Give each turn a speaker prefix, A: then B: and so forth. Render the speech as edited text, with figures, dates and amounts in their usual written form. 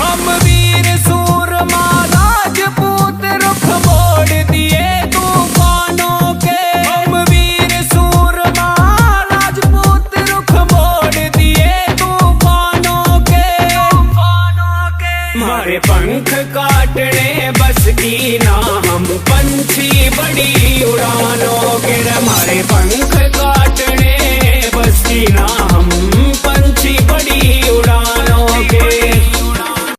A: हम वीर सूरमा राजपूत रुख मोड़ दिए तूफानों के। हम वीर सूरमा राजपूत रुख मोड़ दिए तूफानों के। मारे पंख काटने बस की ना हम पंछी बड़ी उड़ानों के।